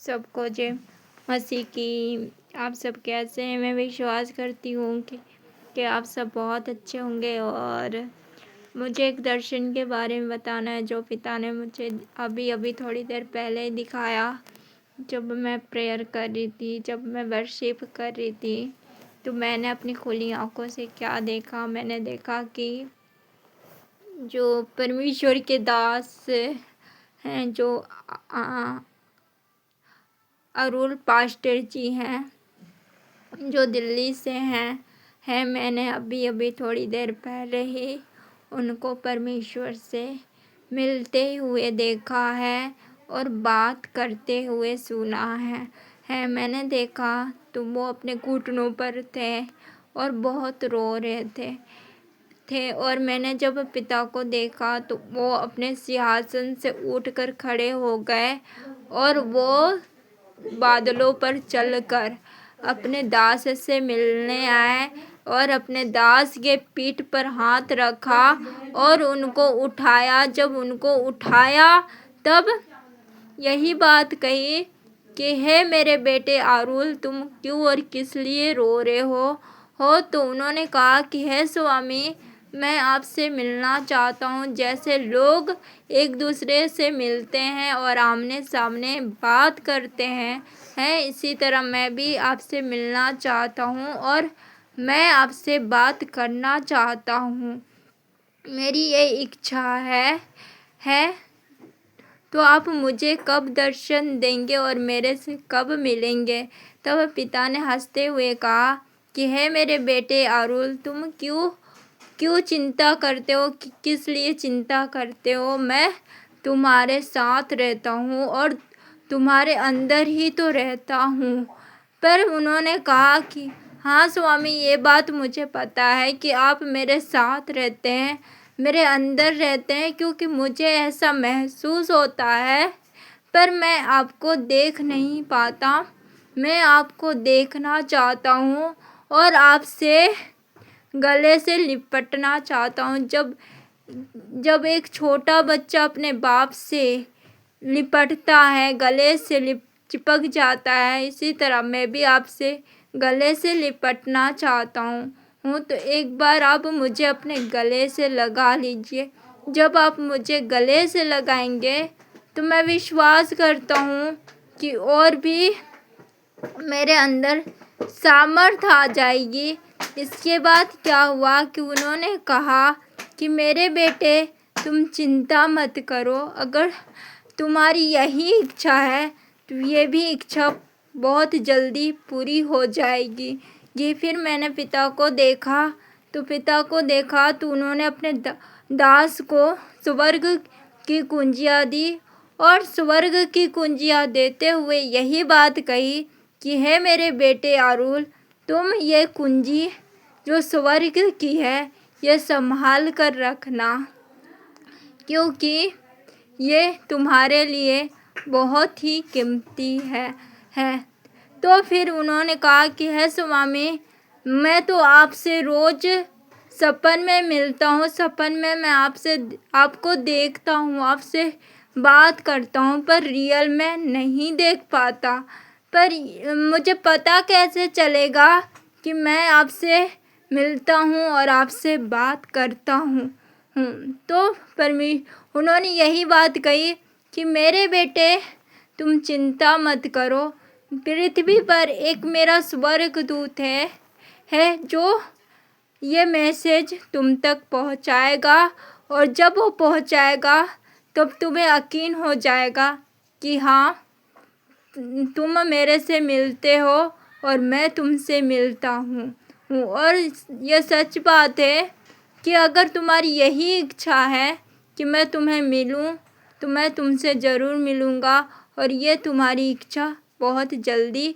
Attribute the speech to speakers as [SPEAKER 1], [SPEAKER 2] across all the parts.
[SPEAKER 1] सबको जय मसीह की। आप सब कैसे हैं? मैं विश्वास करती हूँ कि आप सब बहुत अच्छे होंगे। और मुझे एक दर्शन के बारे में बताना है जो पिता ने मुझे अभी अभी थोड़ी देर पहले दिखाया। जब मैं प्रेयर कर रही थी, जब मैं वर्शिप कर रही थी, तो मैंने अपनी खुली आंखों से क्या देखा। मैंने देखा कि जो परमेश्वर के दास हैं, जो अरुल पास्टर जी हैं, जो दिल्ली से हैं, मैंने अभी अभी थोड़ी देर पहले ही उनको परमेश्वर से मिलते हुए देखा है और बात करते हुए सुना है। मैंने देखा तो वो अपने घुटनों पर थे और बहुत रो रहे थे। और मैंने जब पिता को देखा तो वो अपने सिंहासन से उठकर खड़े हो गए और वो बादलों पर चलकर अपने दास से मिलने आए और अपने दास के पीठ पर हाथ रखा और उनको उठाया। जब उनको उठाया तब यही बात कही कि हे मेरे बेटे आरुल, तुम क्यों और किस लिए रो रहे हो। तो उन्होंने कहा कि हे स्वामी, मैं आपसे मिलना चाहता हूँ। जैसे लोग एक दूसरे से मिलते हैं और आमने सामने बात करते हैं, इसी तरह मैं भी आपसे मिलना चाहता हूँ और मैं आपसे बात करना चाहता हूँ। मेरी ये इच्छा है। तो आप मुझे कब दर्शन देंगे और मेरे से कब मिलेंगे? तब पिता ने हंसते हुए कहा कि हे मेरे बेटे आरुल, तुम क्यों चिंता करते हो? किस लिए चिंता करते हो? मैं तुम्हारे साथ रहता हूँ और तुम्हारे अंदर ही तो रहता हूँ। पर उन्होंने कहा कि हाँ स्वामी, ये बात मुझे पता है कि आप मेरे साथ रहते हैं, मेरे अंदर रहते हैं, क्योंकि मुझे ऐसा महसूस होता है, पर मैं आपको देख नहीं पाता। मैं आपको देखना चाहता हूँ और आपसे गले से लिपटना चाहता हूँ। जब एक छोटा बच्चा अपने बाप से लिपटता है, गले से चिपक जाता है, इसी तरह मैं भी आपसे गले से लिपटना चाहता हूँ। तो एक बार आप मुझे अपने गले से लगा लीजिए। जब आप मुझे गले से लगाएंगे तो मैं विश्वास करता हूँ कि और भी मेरे अंदर सामर्थ आ जाएगी। इसके बाद क्या हुआ कि उन्होंने कहा कि मेरे बेटे, तुम चिंता मत करो। अगर तुम्हारी यही इच्छा है तो ये भी इच्छा बहुत जल्दी पूरी हो जाएगी। ये फिर मैंने पिता को देखा तो उन्होंने अपने दास को स्वर्ग की कुंजियाँ दी और स्वर्ग की कुंजियाँ देते हुए यही बात कही कि हे मेरे बेटे आरुल, तुम ये कुंजी जो स्वर्ग की है, ये संभाल कर रखना, क्योंकि ये तुम्हारे लिए बहुत ही कीमती है। तो फिर उन्होंने कहा कि हे स्वामी, मैं तो आपसे रोज़ सपन में मिलता हूँ, सपन में मैं आपको देखता हूँ, आपसे बात करता हूँ, पर रियल में नहीं देख पाता। पर मुझे पता कैसे चलेगा कि मैं आपसे मिलता हूँ और आपसे बात करता हूँ। तो उन्होंने यही बात कही कि मेरे बेटे, तुम चिंता मत करो। पृथ्वी पर एक मेरा स्वर्गदूत है जो ये मैसेज तुम तक पहुंचाएगा, और जब वो पहुंचाएगा तब तुम्हें यकीन हो जाएगा कि हाँ, तुम मेरे से मिलते हो और मैं तुमसे मिलता हूँ। और ये सच बात है कि अगर तुम्हारी यही इच्छा है कि मैं तुम्हें मिलूँ, तो मैं तुमसे ज़रूर मिलूँगा और ये तुम्हारी इच्छा बहुत जल्दी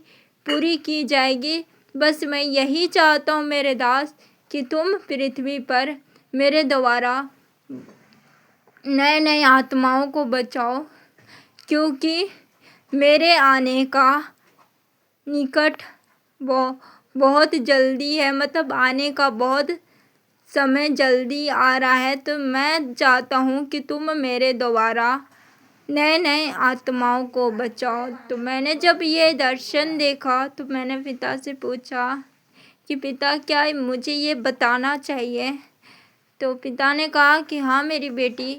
[SPEAKER 1] पूरी की जाएगी। बस मैं यही चाहता हूँ मेरे दास कि तुम पृथ्वी पर मेरे द्वारा नए नए आत्माओं को बचाओ, क्योंकि मेरे आने का निकट बहुत जल्दी है। मतलब आने का बहुत समय जल्दी आ रहा है। तो मैं चाहता हूँ कि तुम मेरे द्वारा नए नए आत्माओं को बचाओ। तो मैंने जब ये दर्शन देखा तो मैंने पिता से पूछा कि पिता क्या मुझे ये बताना चाहिए? तो पिता ने कहा कि हाँ मेरी बेटी,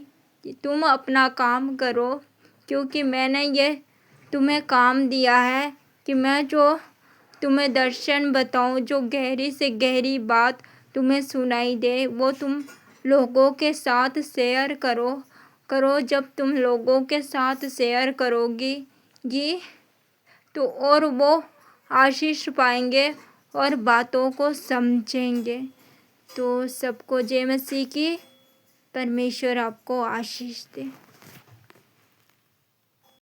[SPEAKER 1] कि तुम अपना काम करो, क्योंकि मैंने ये तुम्हें काम दिया है कि मैं जो तुम्हें दर्शन बताऊं, जो गहरी से गहरी बात तुम्हें सुनाई दे, वो तुम लोगों के साथ शेयर करो। जब तुम लोगों के साथ शेयर करोगी तो और वो आशीष पाएंगे और बातों को समझेंगे। तो सबको जय मसीह की। परमेश्वर आपको आशीष दे।